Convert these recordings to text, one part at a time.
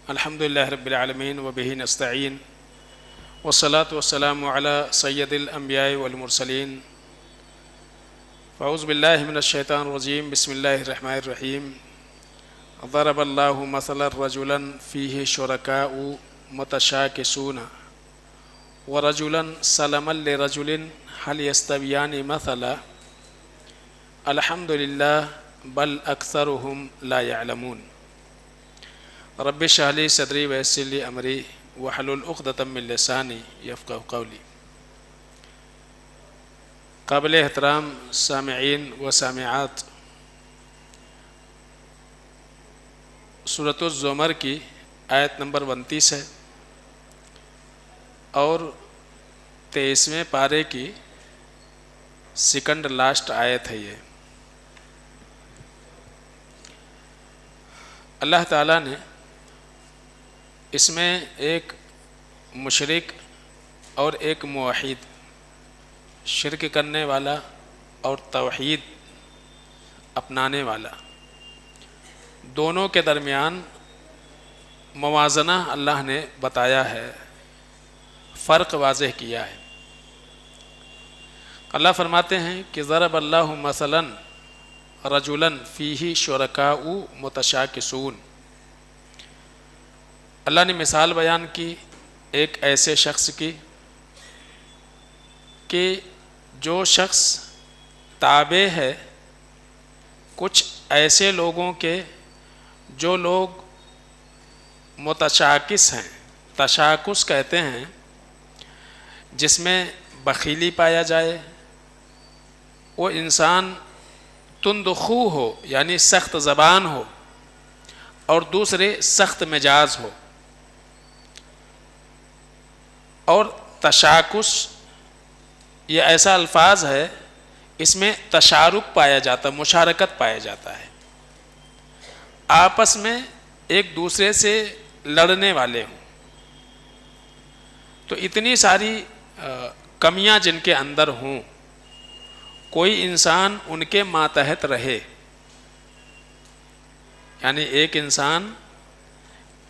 الحمد لله رب العالمين وبه نستعين والصلاة والسلام على سيد الأنبياء والمرسلين فأعوذ بالله من الشيطان الرجيم بسم الله الرحمن الرحيم ضرب الله مثلا رجلا فيه شركاء متشاكسون ورجلا سلما لرجل هل يستويان مثلا الحمد لله بل أكثرهم لا يعلمون رب اشرح لي صدري ويسر لي امری واحلل عقدۃ من لسانی یفقہوا قولی۔ قابل احترام سامعین و سامعات، سورۃ الزمر کی آیت نمبر 29 ہے اور 23ویں پارے کی سیکنڈ لاسٹ آیت ہے۔ یہ اللہ تعالیٰ نے اس میں ایک مشرک اور ایک موحد، شرک کرنے والا اور توحید اپنانے والا، دونوں کے درمیان موازنہ اللہ نے بتایا ہے، فرق واضح کیا ہے۔ اللہ فرماتے ہیں کہ ضرب اللہ مثلا رجلا فیہ شرکاء متشاکسون، اللہ نے مثال بیان کی ایک ایسے شخص کی کہ جو شخص تابع ہے کچھ ایسے لوگوں کے جو لوگ متشاکس ہیں۔ تشاکس کہتے ہیں جس میں بخیلی پایا جائے، وہ انسان تند خو ہو یعنی سخت زبان ہو، اور دوسرے سخت مزاج ہو۔ اور تشاکس یہ ایسا الفاظ ہے، اس میں تشارک پایا جاتا ہے، مشارکت پایا جاتا ہے، آپس میں ایک دوسرے سے لڑنے والے ہوں۔ تو اتنی ساری کمیاں جن کے اندر ہوں، کوئی انسان ان کے ماتحت رہے، یعنی ایک انسان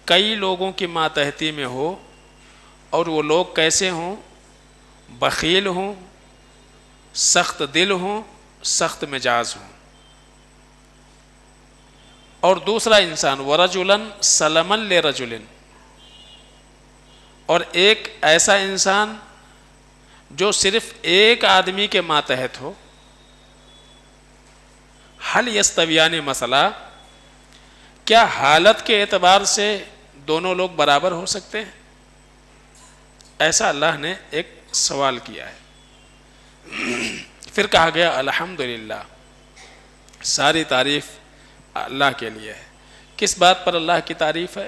کئی لوگوں کی ماتحتی میں ہو، اور وہ لوگ کیسے ہوں؟ بخیل ہوں، سخت دل ہوں، سخت مزاج ہوں۔ اور دوسرا انسان ورجلا سلما لرجل، اور ایک ایسا انسان جو صرف ایک آدمی کے ماتحت ہو۔ هل یستویان مثلا، کیا حالت کے اعتبار سے دونوں لوگ برابر ہو سکتے ہیں؟ ایسا اللہ نے ایک سوال کیا ہے۔ پھر کہا گیا الحمدللہ، ساری تعریف اللہ کے لیے ہے۔ کس بات پر اللہ کی تعریف ہے؟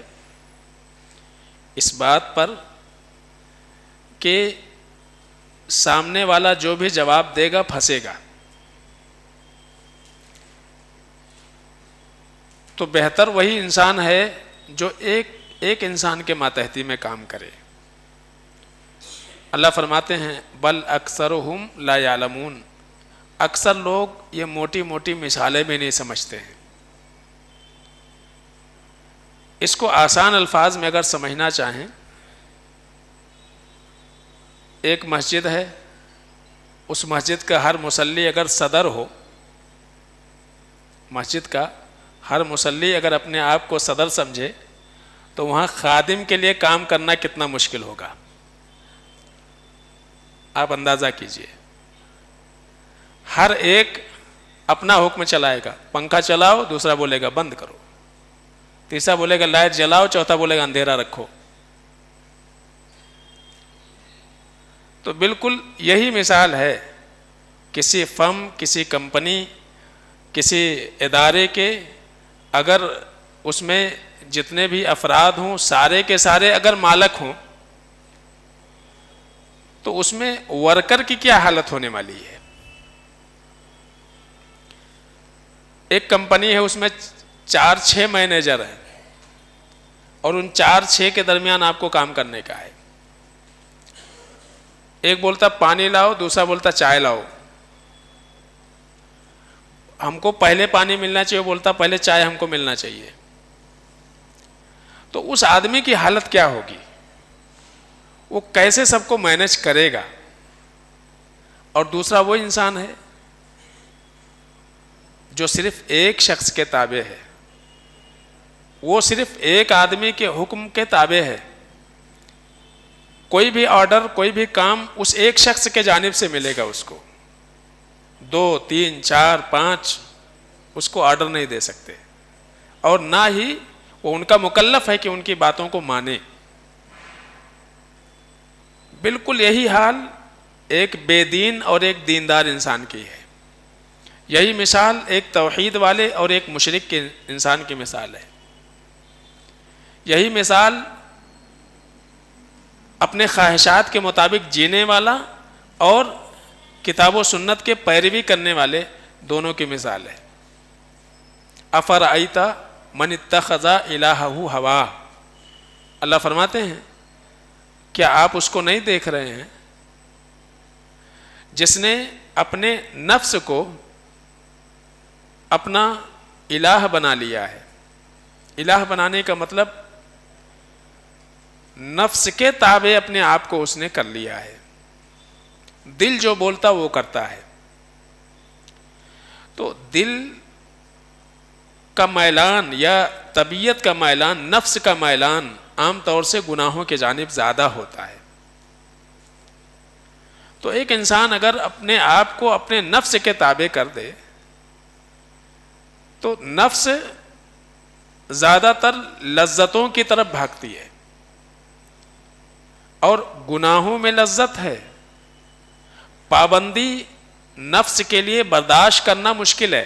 اس بات پر کہ سامنے والا جو بھی جواب دے گا پھنسے گا، تو بہتر وہی انسان ہے جو ایک انسان کے ماتحتی میں کام کرے۔ اللہ فرماتے ہیں بل اکثرہم لا یعلمون، اکثر لوگ یہ موٹی موٹی مثالیں بھی نہیں سمجھتے ہیں۔ اس کو آسان الفاظ میں اگر سمجھنا چاہیں، ایک مسجد ہے، اس مسجد کا ہر مصلی اگر صدر ہو، مسجد کا ہر مصلی اگر اپنے آپ کو صدر سمجھے، تو وہاں خادم کے لیے کام کرنا کتنا مشکل ہوگا، آپ اندازہ کیجئے۔ ہر ایک اپنا حکم چلائے گا، پنکھا چلاؤ، دوسرا بولے گا بند کرو، تیسرا بولے گا لائٹ جلاؤ، چوتھا بولے گا اندھیرا رکھو۔ تو بالکل یہی مثال ہے کسی فرم، کسی کمپنی، کسی ادارے کے، اگر اس میں جتنے بھی افراد ہوں سارے کے سارے اگر مالک ہوں، تو اس میں ورکر کی کیا حالت ہونے والی ہے؟ ایک کمپنی ہے، اس میں 4-6 مینیجر ہیں، اور ان 4-6 کے درمیان آپ کو کام کرنے کا ہے۔ ایک بولتا پانی لاؤ، دوسرا بولتا چائے لاؤ۔ ہم کو پہلے پانی ملنا چاہیے، بولتا پہلے چائے ہم کو ملنا چاہیے۔ تو اس آدمی کی حالت کیا ہوگی؟ وہ کیسے سب کو مینج کرے گا؟ اور دوسرا وہ انسان ہے جو صرف ایک شخص کے تابع ہے، وہ صرف ایک آدمی کے حکم کے تابع ہے، کوئی بھی آرڈر، کوئی بھی کام اس ایک شخص کے جانب سے ملے گا، اس کو 2 3 4 5 اس کو آرڈر نہیں دے سکتے، اور نہ ہی وہ ان کا مکلف ہے کہ ان کی باتوں کو مانے۔ بالکل یہی حال ایک بے دین اور ایک دیندار انسان کی ہے۔ یہی مثال ایک توحید والے اور ایک مشرک کے انسان کی مثال ہے۔ یہی مثال اپنے خواہشات کے مطابق جینے والا اور کتاب و سنت کے پیروی کرنے والے دونوں کی مثال ہے۔ افرأیت من اتخذ الہہ ہوا، اللہ فرماتے ہیں کیا آپ اس کو نہیں دیکھ رہے ہیں جس نے اپنے نفس کو اپنا الہ بنا لیا ہے؟ الہ بنانے کا مطلب نفس کے تابع اپنے آپ کو اس نے کر لیا ہے، دل جو بولتا وہ کرتا ہے۔ تو دل کا میلان یا طبیعت کا میلان، نفس کا میلان عام طور سے گناہوں کے جانب زیادہ ہوتا ہے۔ تو ایک انسان اگر اپنے آپ کو اپنے نفس کے تابع کر دے تو نفس زیادہ تر لذتوں کی طرف بھاگتی ہے، اور گناہوں میں لذت ہے، پابندی نفس کے لیے برداشت کرنا مشکل ہے۔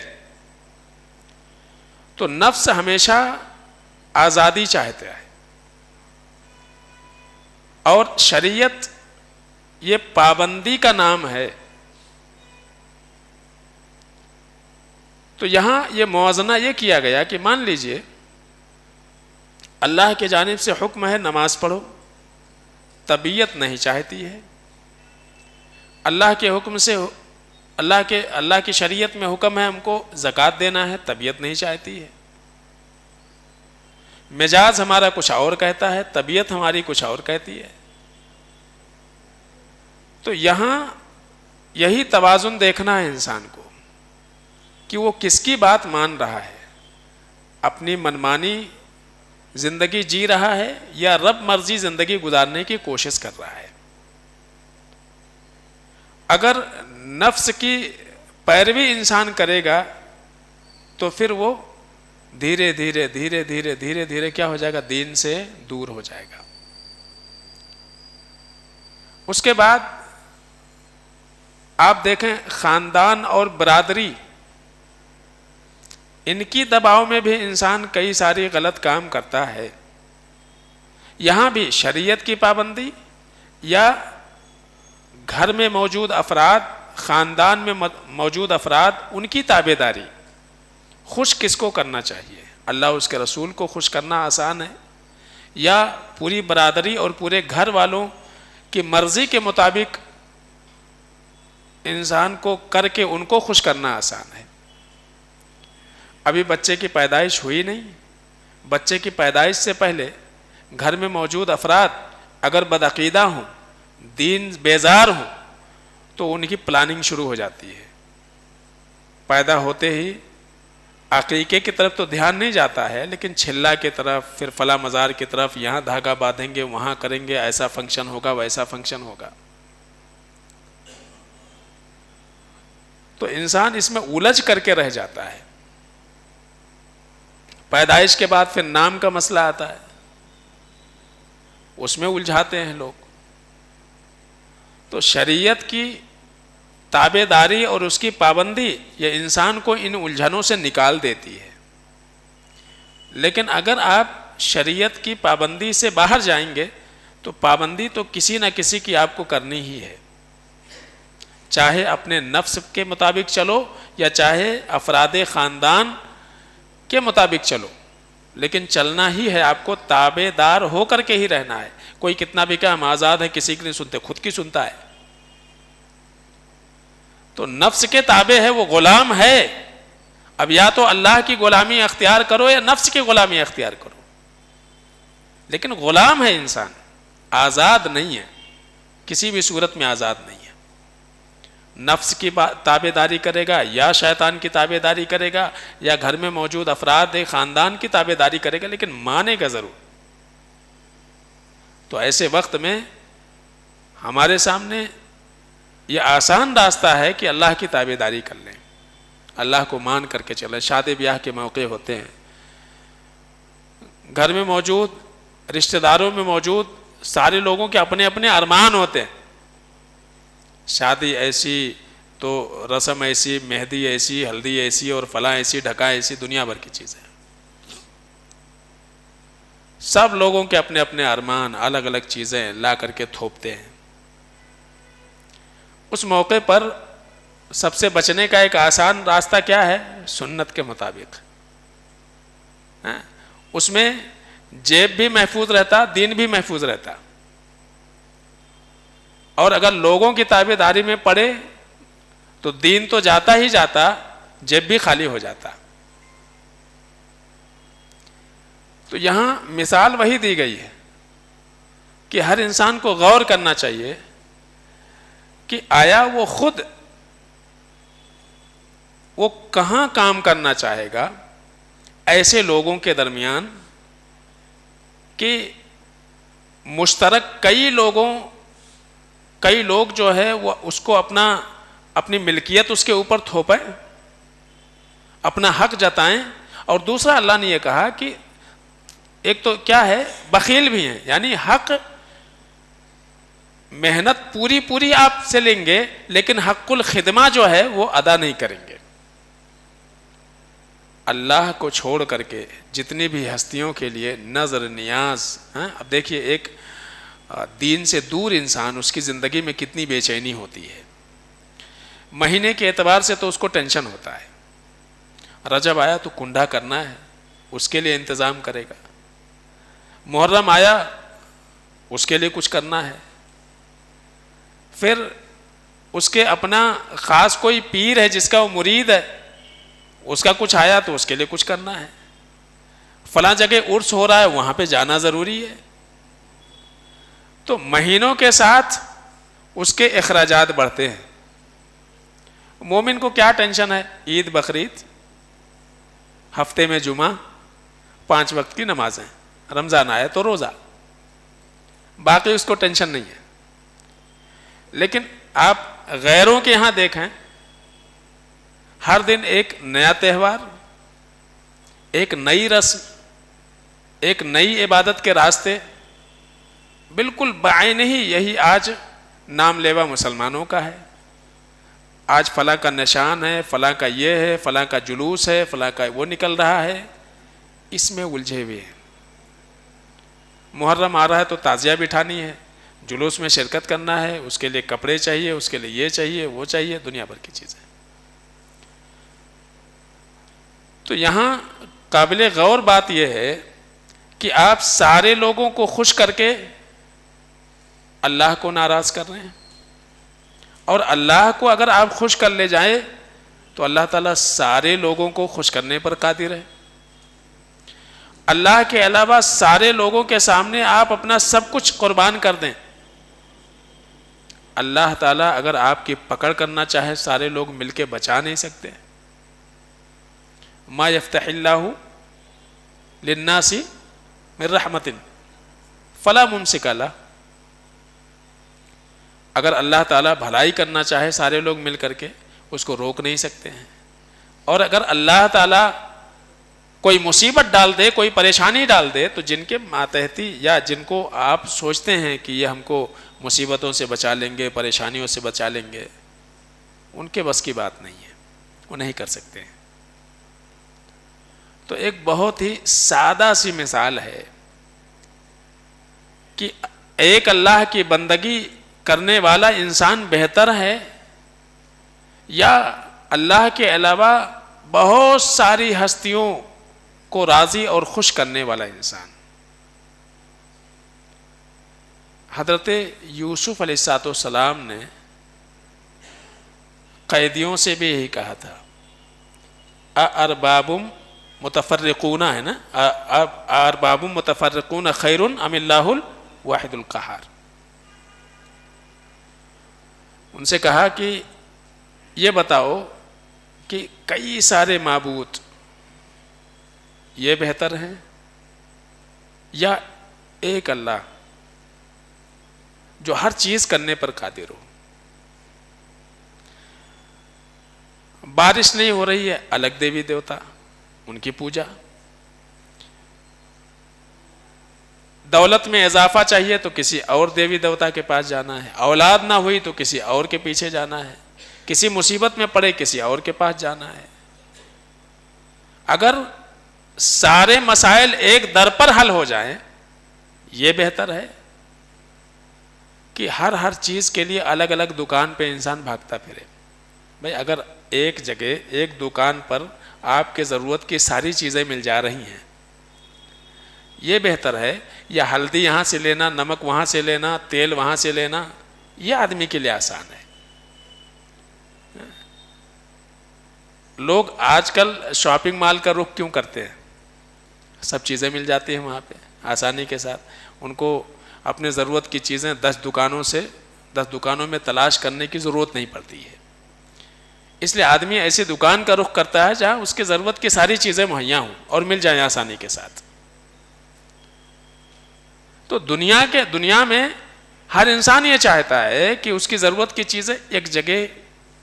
تو نفس ہمیشہ آزادی چاہتا ہے، اور شریعت یہ پابندی کا نام ہے۔ تو یہاں یہ موازنہ یہ کیا گیا کہ مان لیجئے اللہ کی جانب سے حکم ہے نماز پڑھو، طبیعت نہیں چاہتی ہے۔ اللہ کے حکم سے اللہ کی شریعت میں حکم ہے ہم کو زکوٰۃ دینا ہے، طبیعت نہیں چاہتی ہے۔ مزاج ہمارا کچھ اور کہتا ہے، طبیعت ہماری کچھ اور کہتی ہے۔ تو یہاں یہی توازن دیکھنا ہے انسان کو کہ وہ کس کی بات مان رہا ہے، اپنی منمانی زندگی جی رہا ہے یا رب مرضی زندگی گزارنے کی کوشش کر رہا ہے۔ اگر نفس کی پیروی انسان کرے گا تو پھر وہ دھیرے دھیرے دھیرے دھیرے دھیرے دھیرے کیا ہو جائے گا؟ دین سے دور ہو جائے گا۔ اس کے بعد آپ دیکھیں خاندان اور برادری، ان کی دباؤ میں بھی انسان کئی ساری غلط کام کرتا ہے۔ یہاں بھی شریعت کی پابندی یا گھر میں موجود افراد، خاندان میں موجود افراد، ان کی تابع داری۔ خوش کس کو کرنا چاہیے؟ اللہ اس کے رسول کو خوش کرنا آسان ہے، یا پوری برادری اور پورے گھر والوں کی مرضی کے مطابق انسان کو کر کے ان کو خوش کرنا آسان ہے؟ ابھی بچے کی پیدائش ہوئی نہیں، بچے کی پیدائش سے پہلے گھر میں موجود افراد اگر بدعقیدہ ہوں، دین بیزار ہوں، تو ان کی پلاننگ شروع ہو جاتی ہے۔ پیدا ہوتے ہی عقیقے کی طرف تو دھیان نہیں جاتا ہے، لیکن چھلا کی طرف، پھر فلاں مزار کی طرف، یہاں دھاگا باندھیں گے، وہاں کریں گے، ایسا فنکشن ہوگا، ویسا فنکشن ہوگا۔ تو انسان اس میں الجھ کر کے رہ جاتا ہے۔ پیدائش کے بعد پھر نام کا مسئلہ آتا ہے، اس میں الجھاتے ہیں لوگ۔ تو شریعت کی تابع داری اور اس کی پابندی یہ انسان کو ان الجھنوں سے نکال دیتی ہے۔ لیکن اگر آپ شریعت کی پابندی سے باہر جائیں گے تو پابندی تو کسی نہ کسی کی آپ کو کرنی ہی ہے، چاہے اپنے نفس کے مطابق چلو یا چاہے افراد خاندان کے مطابق چلو، لیکن چلنا ہی ہے، آپ کو تابع دار ہو کر کے ہی رہنا ہے۔ کوئی کتنا بھی کہا ہم آزاد ہے، کسی کی نہیں سنتے، خود کی سنتا ہے۔ تو نفس کے تابع ہے، وہ غلام ہے۔ اب یا تو اللہ کی غلامی اختیار کرو یا نفس کی غلامی اختیار کرو۔ لیکن غلام ہے انسان، آزاد نہیں ہے، کسی بھی صورت میں آزاد نہیں ہے. نفس کی تابع داری کرے گا یا شیطان کی تابع داری کرے گا یا گھر میں موجود افراد خاندان کی تابع داری کرے گا، لیکن مانے گا ضرور. تو ایسے وقت میں ہمارے سامنے یہ آسان راستہ ہے کہ اللہ کی تابع داری کر لیں، اللہ کو مان کر کے چلیں. شادی بیاہ کے موقع ہوتے ہیں، گھر میں موجود رشتہ داروں میں موجود سارے لوگوں کے اپنے اپنے ارمان ہوتے ہیں. شادی ایسی تو رسم ایسی، مہندی ایسی، ہلدی ایسی اور فلاں ایسی، ڈھکا ایسی، دنیا بھر کی چیزیں. سب لوگوں کے اپنے اپنے ارمان، الگ الگ چیزیں لا کر کے تھوپتے ہیں. اس موقع پر سب سے بچنے کا ایک آسان راستہ کیا ہے؟ سنت کے مطابق. اس میں جیب بھی محفوظ رہتا، دین بھی محفوظ رہتا. اور اگر لوگوں کی تابع داری میں پڑے تو دین تو جاتا ہی جاتا، جیب بھی خالی ہو جاتا. تو یہاں مثال وہی دی گئی ہے کہ ہر انسان کو غور کرنا چاہیے کہ آیا وہ خود وہ کہاں کام کرنا چاہے گا ایسے لوگوں کے درمیان کہ مشترک کئی لوگ جو ہے وہ اس کو اپنی ملکیت اس کے اوپر تھوپیں، اپنا حق جتائیں. اور دوسرا اللہ نے یہ کہا کہ ایک تو کیا ہے، بخیل بھی ہیں، یعنی حق محنت پوری آپ سے لیں گے لیکن حق الخدمہ جو ہے وہ ادا نہیں کریں گے. اللہ کو چھوڑ کر کے جتنی بھی ہستیوں کے لیے نظر نیاز. اب دیکھیے ایک دین سے دور انسان، اس کی زندگی میں کتنی بے چینی ہوتی ہے. مہینے کے اعتبار سے تو اس کو ٹینشن ہوتا ہے، رجب آیا تو کنڈا کرنا ہے، اس کے لیے انتظام کرے گا. محرم آیا اس کے لیے کچھ کرنا ہے. پھر اس کے اپنا خاص کوئی پیر ہے جس کا وہ مرید ہے، اس کا کچھ آیا تو اس کے لیے کچھ کرنا ہے. فلاں جگہ عرس ہو رہا ہے، وہاں پہ جانا ضروری ہے. تو مہینوں کے ساتھ اس کے اخراجات بڑھتے ہیں. مومن کو کیا ٹینشن ہے؟ عید بقرعید، ہفتے میں جمعہ، 5 وقت کی نمازیں، رمضان آئے تو روزہ، باقی اس کو ٹینشن نہیں ہے. لیکن آپ غیروں کے یہاں دیکھیں، ہر دن ایک نیا تہوار، ایک نئی رسم، ایک نئی عبادت کے راستے. بالکل بعین ہی یہی آج نام لیوا مسلمانوں کا ہے. آج فلاں کا نشان ہے، فلاں کا یہ ہے، فلاں کا جلوس ہے، فلاں کا وہ نکل رہا ہے، اس میں الجھے ہوئے ہیں. محرم آ رہا ہے تو تعزیہ بٹھانی ہے، جلوس میں شرکت کرنا ہے، اس کے لیے کپڑے چاہیے، اس کے لیے یہ چاہیے، وہ چاہیے، دنیا بھر کی چیزیں. تو یہاں قابل غور بات یہ ہے کہ آپ سارے لوگوں کو خوش کر کے اللہ کو ناراض کر رہے ہیں. اور اللہ کو اگر آپ خوش کر لے جائیں تو اللہ تعالیٰ سارے لوگوں کو خوش کرنے پر قادر ہے. اللہ کے علاوہ سارے لوگوں کے سامنے آپ اپنا سب کچھ قربان کر دیں، اللہ تعالیٰ اگر آپ کی پکڑ کرنا چاہے سارے لوگ مل کے بچا نہیں سکتے. ما یفتح اللہ للناس من رحمت فلا ممسک لہ. اگر اللہ تعالیٰ بھلائی کرنا چاہے سارے لوگ مل کر کے اس کو روک نہیں سکتے ہیں. اور اگر اللہ تعالیٰ کوئی مصیبت ڈال دے، کوئی پریشانی ڈال دے، تو جن کے ماتحتی یا جن کو آپ سوچتے ہیں کہ یہ ہم کو مصیبتوں سے بچا لیں گے، پریشانیوں سے بچا لیں گے، ان کے بس کی بات نہیں ہے، وہ نہیں کر سکتے ہیں. تو ایک بہت ہی سادہ سی مثال ہے کہ ایک اللہ کی بندگی کرنے والا انسان بہتر ہے یا اللہ کے علاوہ بہت ساری ہستیوں کو راضی اور خوش کرنے والا انسان. حضرت یوسف علیہ السلام نے قیدیوں سے بھی یہی کہا تھا، اَأَرْبَابٌ متفرقون ہے نا، ارباب متفرقون خیر ام اللہ الواحد القہار. ان سے کہا کہ یہ بتاؤ کہ کئی سارے معبود یہ بہتر ہیں یا ایک اللہ جو ہر چیز کرنے پر قادر ہو. بارش نہیں ہو رہی ہے، الگ دیوی دیوتا ان کی پوجا. دولت میں اضافہ چاہیے تو کسی اور دیوی دیوتا کے پاس جانا ہے. اولاد نہ ہوئی تو کسی اور کے پیچھے جانا ہے. کسی مصیبت میں پڑے کسی اور کے پاس جانا ہے. اگر سارے مسائل ایک در پر حل ہو جائیں یہ بہتر ہے کہ ہر چیز کے لیے الگ الگ دکان پہ انسان بھاگتا پھرے. بھائی اگر ایک جگہ ایک دکان پر آپ کے ضرورت کی ساری چیزیں مل جا رہی ہیں یہ بہتر ہے یا ہلدی یہاں سے لینا، نمک وہاں سے لینا، تیل وہاں سے لینا؟ یہ آدمی کے لیے آسان ہے. لوگ آج کل شاپنگ مال کا رخ کیوں کرتے ہیں؟ سب چیزیں مل جاتی ہیں وہاں پہ آسانی کے ساتھ. ان کو اپنے ضرورت کی چیزیں 10 دکانوں میں تلاش کرنے کی ضرورت نہیں پڑتی ہے. اس لیے آدمی ایسی دکان کا رخ کرتا ہے جہاں اس کی ضرورت کی ساری چیزیں مہیا ہوں اور مل جائیں آسانی کے ساتھ. تو دنیا میں ہر انسان یہ چاہتا ہے کہ اس کی ضرورت کی چیزیں ایک جگہ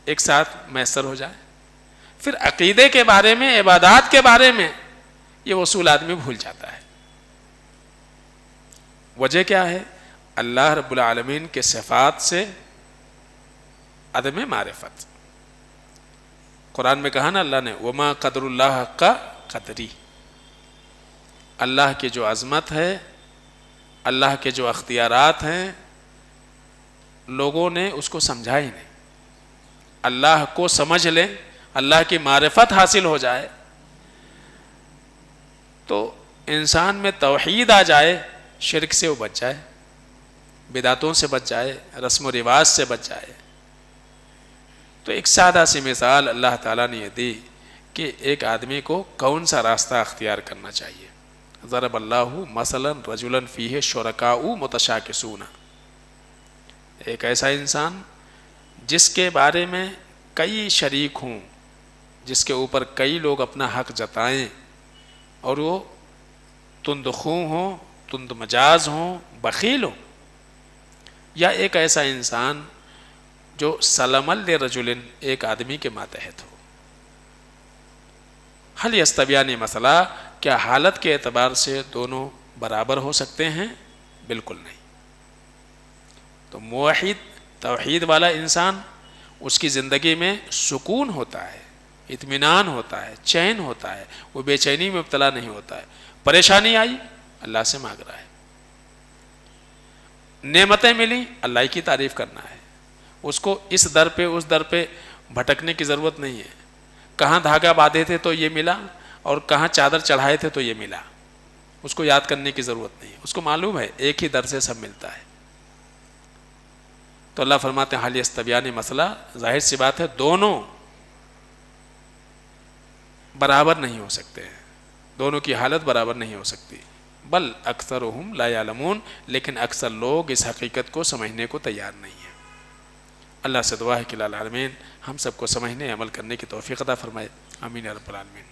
ایک ساتھ میسر ہو جائے. پھر عقیدے کے بارے میں، عبادات کے بارے میں یہ اصول آدمی بھول جاتا ہے. وجہ کیا ہے؟ اللہ رب العالمین کے صفات سے عدم معرفت. قرآن میں کہا نا اللہ نے وما قدر اللہ حق قدری. اللہ کی جو عظمت ہے، اللہ کے جو اختیارات ہیں لوگوں نے اس کو سمجھا ہی نہیں. اللہ کو سمجھ لیں، اللہ کی معرفت حاصل ہو جائے تو انسان میں توحید آ جائے، شرک سے وہ بچ جائے، بدعتوں سے بچ جائے، رسم و رواج سے بچ جائے. تو ایک سادہ سی مثال اللہ تعالیٰ نے یہ دی کہ ایک آدمی کو کون سا راستہ اختیار کرنا چاہیے. ضرب اللہ مثلا رجلا فیہ شرکاء متشاکسون. ایک ایسا انسان جس کے بارے میں کئی شریک ہوں، جس کے اوپر کئی لوگ اپنا حق جتائیں اور وہ تند خو ہوں، تند مجاز ہوں، بخیل ہوں. یا ایک ایسا انسان جو سلم لرجل ایک آدمی کے ماتحت ہو. حل یستویان مسئلہ، کیا حالت کے اعتبار سے دونوں برابر ہو سکتے ہیں؟ بالکل نہیں. تو موحد توحید والا انسان اس کی زندگی میں سکون ہوتا ہے، اطمینان ہوتا ہے، چین ہوتا ہے، وہ بے چینی میں مبتلا نہیں ہوتا ہے. پریشانی آئی اللہ سے مانگ رہا ہے، نعمتیں ملی اللہ کی تعریف کرنا ہے. اس کو اس در پہ اس در پہ بھٹکنے کی ضرورت نہیں ہے. کہاں دھاگا باندھے تھے تو یہ ملا اور کہاں چادر چڑھائے تھے تو یہ ملا. اس کو یاد کرنے کی ضرورت نہیں ہے، اس کو معلوم ہے ایک ہی در سے سب ملتا ہے. تو اللہ فرماتے ہیں حل یستویان مسئلہ، ظاہر سی بات ہے دونوں برابر نہیں ہو سکتے ہیں، دونوں کی حالت برابر نہیں ہو سکتی. بل اکثرهم لا یعلمون، لیکن اکثر لوگ اس حقیقت کو سمجھنے کو تیار نہیں ہیں. اللہ سے دعا ہے کہ العالمین ہم سب کو سمجھنے عمل کرنے کی توفیق عطا فرمائے. آمین یا رب العالمین.